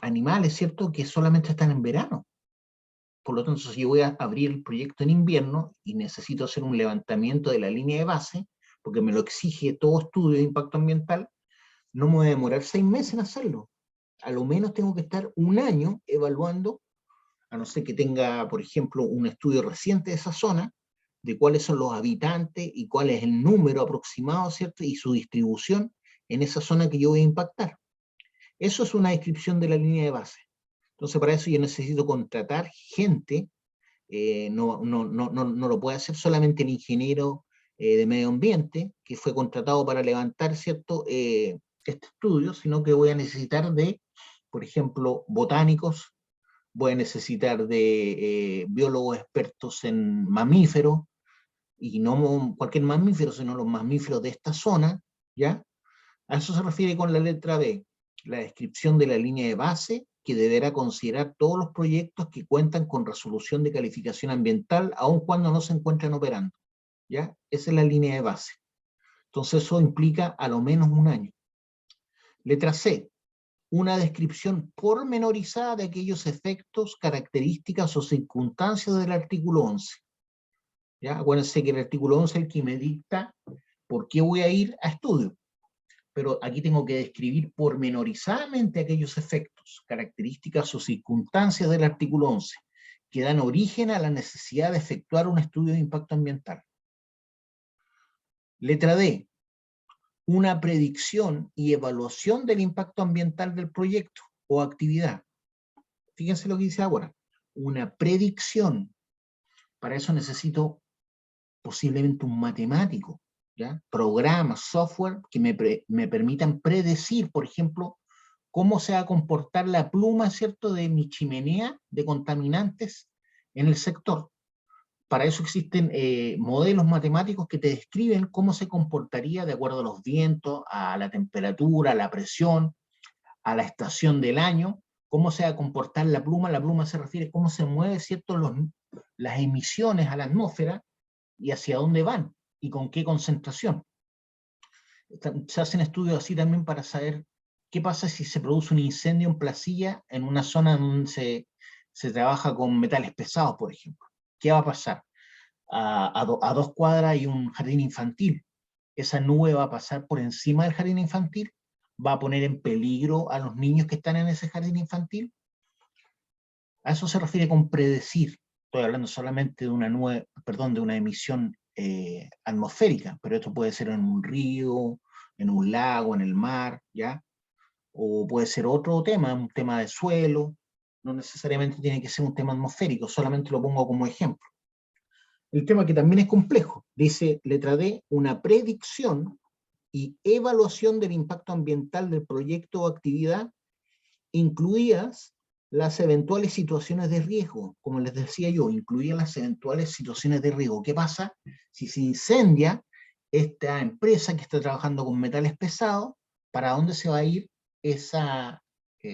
animales, ¿cierto?, que solamente están en verano. Por lo tanto, si yo voy a abrir el proyecto en invierno y necesito hacer un levantamiento de la línea de base, porque me lo exige todo estudio de impacto ambiental, no me voy a demorar 6 meses en hacerlo. A lo menos tengo que estar un año evaluando, a no ser que tenga, por ejemplo, un estudio reciente de esa zona, de cuáles son los habitantes y cuál es el número aproximado, ¿cierto?, y su distribución en esa zona que yo voy a impactar. Eso es una descripción de la línea de base. Entonces, para eso yo necesito contratar gente, no lo puede hacer solamente el ingeniero de medio ambiente, que fue contratado para levantar, ¿cierto?, este estudio, sino que voy a necesitar de, por ejemplo, botánicos, voy a necesitar de biólogos expertos en mamíferos, y no cualquier mamífero, sino los mamíferos de esta zona, ¿ya? A eso se refiere con la letra B, la descripción de la línea de base que deberá considerar todos los proyectos que cuentan con resolución de calificación ambiental, aun cuando no se encuentren operando, ¿ya? Esa es la línea de base. Entonces eso implica a lo menos un año. Letra C, una descripción pormenorizada de aquellos efectos, características o circunstancias del artículo 11. ¿Ya? Acuérdense que el artículo 11 es el que me dicta por qué voy a ir a estudio. Pero aquí tengo que describir pormenorizadamente aquellos efectos, características o circunstancias del artículo 11 que dan origen a la necesidad de efectuar un estudio de impacto ambiental. Letra D, una predicción y evaluación del impacto ambiental del proyecto o actividad. Fíjense lo que dice ahora, una predicción. Para eso necesito posiblemente un matemático, ¿ya? Programas, software que me permitan predecir, por ejemplo, cómo se va a comportar la pluma, ¿cierto?, de mi chimenea de contaminantes en el sector. Para eso existen modelos matemáticos que te describen cómo se comportaría de acuerdo a los vientos, a la temperatura, a la presión, a la estación del año, cómo se va a comportar la pluma. La pluma se refiere a cómo se mueve, ¿cierto?, las emisiones a la atmósfera y hacia dónde van y con qué concentración. Se hacen estudios así también para saber qué pasa si se produce un incendio en Placilla, en una zona donde se trabaja con metales pesados, por ejemplo. ¿Qué va a pasar? A 2 cuadras hay un jardín infantil. Esa nube va a pasar por encima del jardín infantil, va a poner en peligro a los niños que están en ese jardín infantil. A eso se refiere con predecir. Estoy hablando solamente de una nube, perdón, de una emisión atmosférica, pero esto puede ser en un río, en un lago, en el mar, ¿ya? O puede ser otro tema, un tema de suelo, no necesariamente tiene que ser un tema atmosférico, solamente lo pongo como ejemplo. El tema que también es complejo, dice letra D, una predicción y evaluación del impacto ambiental del proyecto o actividad, incluidas las eventuales situaciones de riesgo. Como les decía yo, incluían las eventuales situaciones de riesgo. ¿Qué pasa si se incendia esta empresa que está trabajando con metales pesados? ¿Para dónde se va a ir esa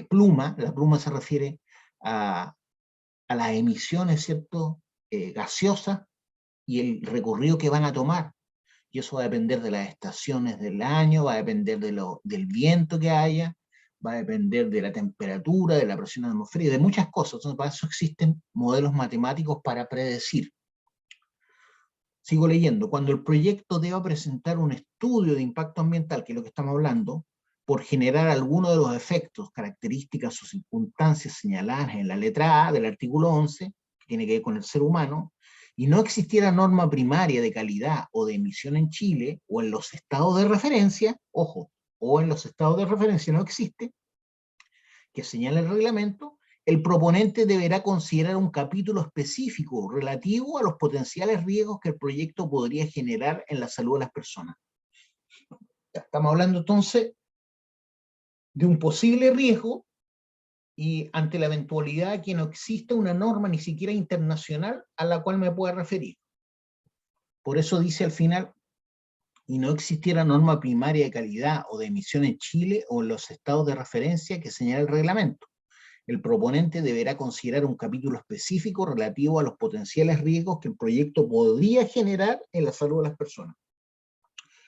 pluma? La pluma se refiere a las emisiones, ¿cierto?, gaseosas, y el recorrido que van a tomar. Y eso va a depender de las estaciones del año, va a depender del viento que haya, va a depender de la temperatura, de la presión atmosférica, de muchas cosas. Entonces, para eso existen modelos matemáticos para predecir. Sigo leyendo. Cuando el proyecto deba presentar un estudio de impacto ambiental, que es lo que estamos hablando, por generar alguno de los efectos, características o circunstancias señaladas en la letra A del artículo 11, que tiene que ver con el ser humano, y no existiera norma primaria de calidad o de emisión en Chile o en los estados de referencia, ojo, o en los estados de referencia no existe, que señala el reglamento, el proponente deberá considerar un capítulo específico relativo a los potenciales riesgos que el proyecto podría generar en la salud de las personas. Estamos hablando entonces de un posible riesgo y ante la eventualidad de que no exista una norma ni siquiera internacional a la cual me pueda referir. Por eso dice al final, y no existiera norma primaria de calidad o de emisión en Chile o en los estados de referencia que señala el reglamento. El proponente deberá considerar un capítulo específico relativo a los potenciales riesgos que el proyecto podría generar en la salud de las personas.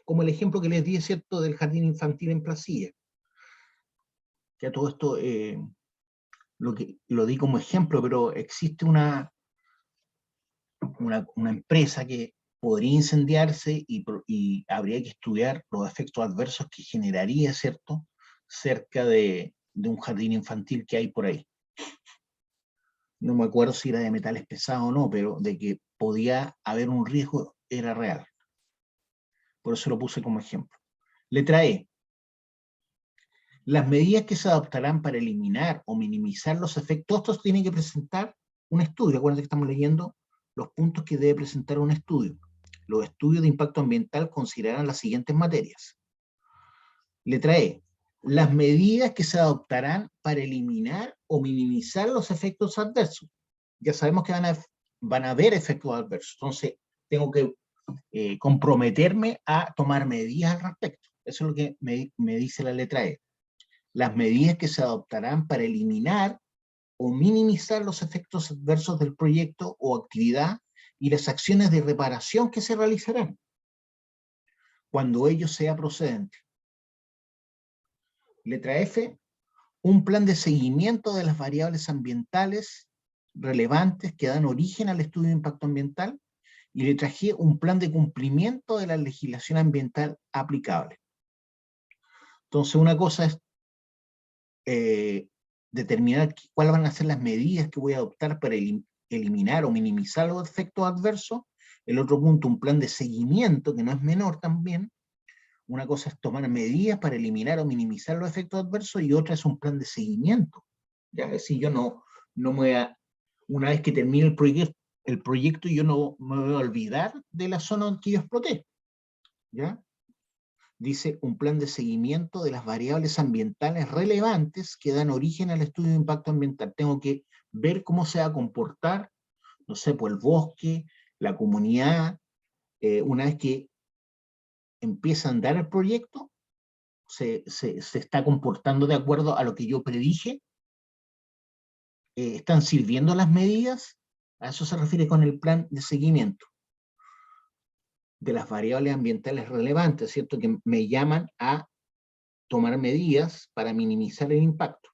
Como el ejemplo que les di, ¿cierto?, del jardín infantil en Placilla. Que a todo esto lo di como ejemplo, pero existe una empresa que podría incendiarse y habría que estudiar los efectos adversos que generaría, ¿cierto?, cerca de un jardín infantil que hay por ahí. No me acuerdo si era de metales pesados o no, pero de que podía haber un riesgo era real. Por eso lo puse como ejemplo. Letra E. Las medidas que se adoptarán para eliminar o minimizar los efectos, estos tienen que presentar un estudio. Acuérdense que estamos leyendo los puntos que debe presentar un estudio. Los estudios de impacto ambiental considerarán las siguientes materias. Letra E. Las medidas que se adoptarán para eliminar o minimizar los efectos adversos. Ya sabemos que van a haber efectos adversos, entonces tengo que comprometerme a tomar medidas al respecto. Eso es lo que me dice la letra E. Las medidas que se adoptarán para eliminar o minimizar los efectos adversos del proyecto o actividad y las acciones de reparación que se realizarán cuando ello sea procedente. Letra F, un plan de seguimiento de las variables ambientales relevantes que dan origen al estudio de impacto ambiental. Y letra G, un plan de cumplimiento de la legislación ambiental aplicable. Entonces, una cosa es determinar cuáles van a ser las medidas que voy a adoptar para eliminar o minimizar los efectos adversos. El otro punto, un plan de seguimiento, que no es menor también. Una cosa es tomar medidas para eliminar o minimizar los efectos adversos y otra es un plan de seguimiento. ¿Ya? Es decir, yo no me voy a, una vez que termine el proyecto, yo no me voy a olvidar de la zona que yo exploté. ¿Ya? Dice un plan de seguimiento de las variables ambientales relevantes que dan origen al estudio de impacto ambiental. Tengo que ver cómo se va a comportar, no sé, pues el bosque, la comunidad, una vez que empieza a andar el proyecto, se está comportando de acuerdo a lo que yo predije, están sirviendo las medidas, a eso se refiere con el plan de seguimiento de las variables ambientales relevantes, ¿cierto? Que me llaman a tomar medidas para minimizar el impacto.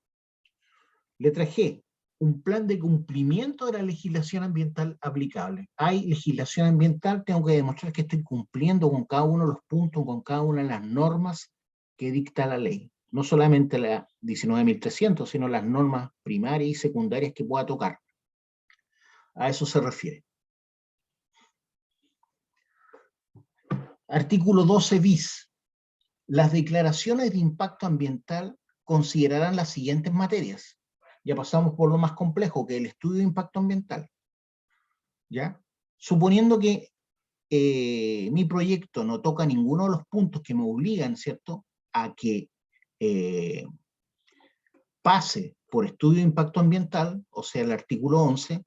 Letra G, un plan de cumplimiento de la legislación ambiental aplicable. Hay legislación ambiental, tengo que demostrar que estoy cumpliendo con cada uno de los puntos, con cada una de las normas que dicta la ley. No solamente la 19.300, sino las normas primarias y secundarias que pueda tocar. A eso se refiere. Artículo 12 bis. Las declaraciones de impacto ambiental considerarán las siguientes materias. Ya pasamos por lo más complejo, que es el estudio de impacto ambiental. ¿Ya? Suponiendo que mi proyecto no toca ninguno de los puntos que me obligan, ¿cierto?, a que pase por estudio de impacto ambiental, o sea, el artículo 11,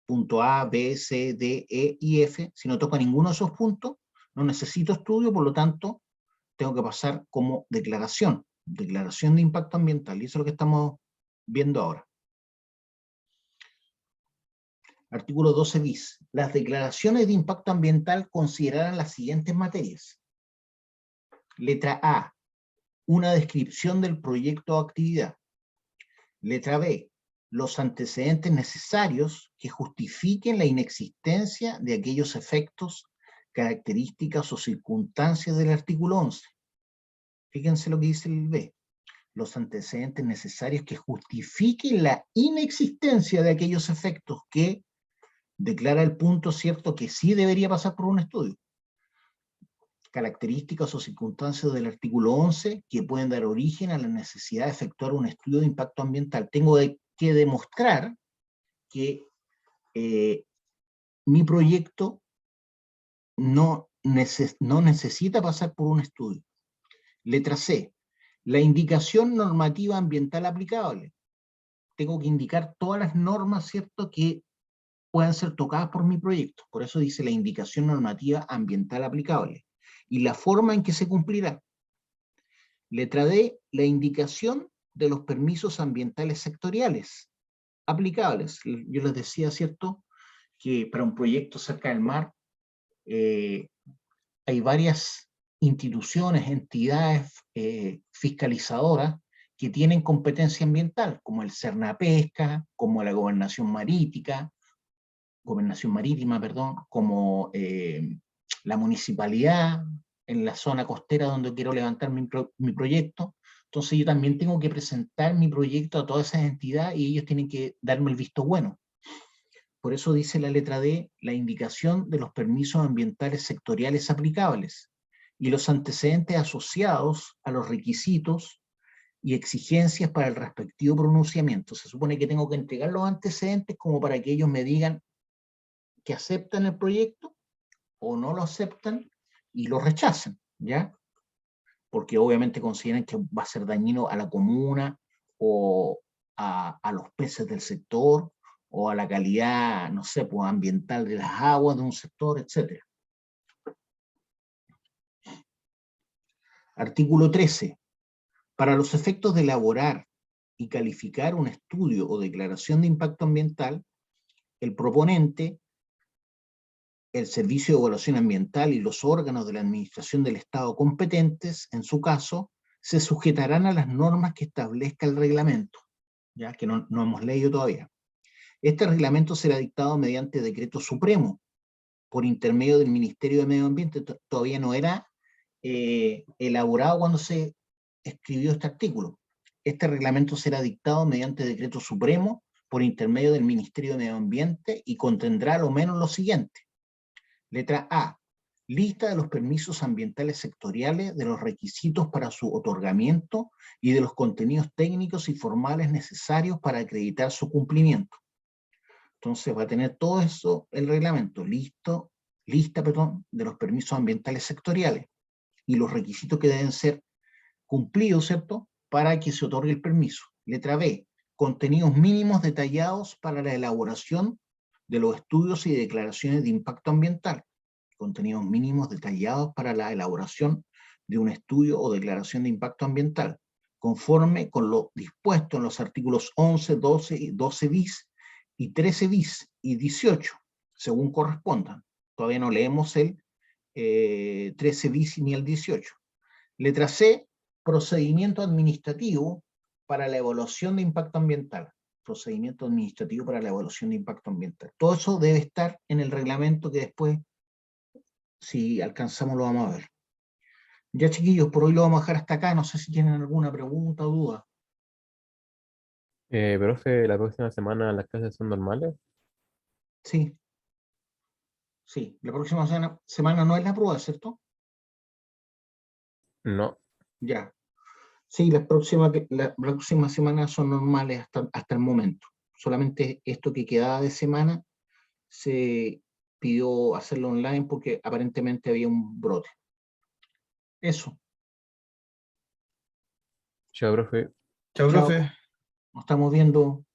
punto A, B, C, D, E y F, si no toca ninguno de esos puntos, no necesito estudio, por lo tanto, tengo que pasar como declaración de impacto ambiental, y eso es lo que estamos viendo ahora. Artículo 12 bis. Las declaraciones de impacto ambiental considerarán las siguientes materias. Letra A, una descripción del proyecto o actividad. Letra B, los antecedentes necesarios que justifiquen la inexistencia de aquellos efectos, características o circunstancias del artículo 11. Fíjense lo que dice el B. Los antecedentes necesarios que justifiquen la inexistencia de aquellos efectos que declara el punto cierto que sí debería pasar por un estudio. Características o circunstancias del artículo 11 que pueden dar origen a la necesidad de efectuar un estudio de impacto ambiental. Tengo que demostrar que mi proyecto no necesita pasar por un estudio. Letra C, la indicación normativa ambiental aplicable. Tengo que indicar todas las normas, ¿cierto?, que puedan ser tocadas por mi proyecto. Por eso dice la indicación normativa ambiental aplicable. Y la forma en que se cumplirá. Letra D, la indicación de los permisos ambientales sectoriales aplicables. Yo les decía, ¿cierto?, que para un proyecto cerca del mar hay varias instituciones, entidades fiscalizadoras que tienen competencia ambiental, como el Cernapesca, como la gobernación marítima, perdón, como la municipalidad en la zona costera donde quiero levantar mi proyecto. Entonces yo también tengo que presentar mi proyecto a todas esas entidades y ellos tienen que darme el visto bueno. Por eso dice la letra D, la indicación de los permisos ambientales sectoriales aplicables y los antecedentes asociados a los requisitos y exigencias para el respectivo pronunciamiento. Se supone que tengo que entregar los antecedentes como para que ellos me digan que aceptan el proyecto o no lo aceptan y lo rechazan, ¿ya? Porque obviamente consideran que va a ser dañino a la comuna o a los peces del sector o a la calidad, no sé, pues, ambiental de las aguas de un sector, etc. Artículo 13. Para los efectos de elaborar y calificar un estudio o declaración de impacto ambiental, el proponente, el Servicio de Evaluación Ambiental y los órganos de la Administración del Estado competentes, en su caso, se sujetarán a las normas que establezca el reglamento, ya que no hemos leído todavía. Este reglamento será dictado mediante decreto supremo por intermedio del Ministerio de Medio Ambiente. Todavía no era elaborado cuando se escribió este artículo. Este reglamento será dictado mediante decreto supremo por intermedio del Ministerio de Medio Ambiente y contendrá lo menos lo siguiente. Letra A. Lista de los permisos ambientales sectoriales, de los requisitos para su otorgamiento y de los contenidos técnicos y formales necesarios para acreditar su cumplimiento. Entonces va a tener todo eso el reglamento, lista, de los permisos ambientales sectoriales y los requisitos que deben ser cumplidos, ¿cierto?, para que se otorgue el permiso. Letra B, contenidos mínimos detallados para la elaboración de los estudios y declaraciones de impacto ambiental. Contenidos mínimos detallados para la elaboración de un estudio o declaración de impacto ambiental, conforme con lo dispuesto en los artículos 11, 12 bis y 13 bis y 18, según correspondan. Todavía no leemos el 13 bis ni el 18. Letra C, procedimiento administrativo para la evaluación de impacto ambiental. Procedimiento administrativo para la evaluación de impacto ambiental. Todo eso debe estar en el reglamento que después, si alcanzamos, lo vamos a ver. Ya, chiquillos, por hoy lo vamos a dejar hasta acá. No sé si tienen alguna pregunta o duda. Profe, la próxima semana las clases son normales. Sí. Sí, la próxima semana no es la prueba, ¿cierto? No. Ya. Sí, la próxima semana son normales hasta el momento. Solamente esto que quedaba de semana se pidió hacerlo online porque aparentemente había un brote. Eso. Chao, profe. Chao, Chao. profe. Nos estamos viendo.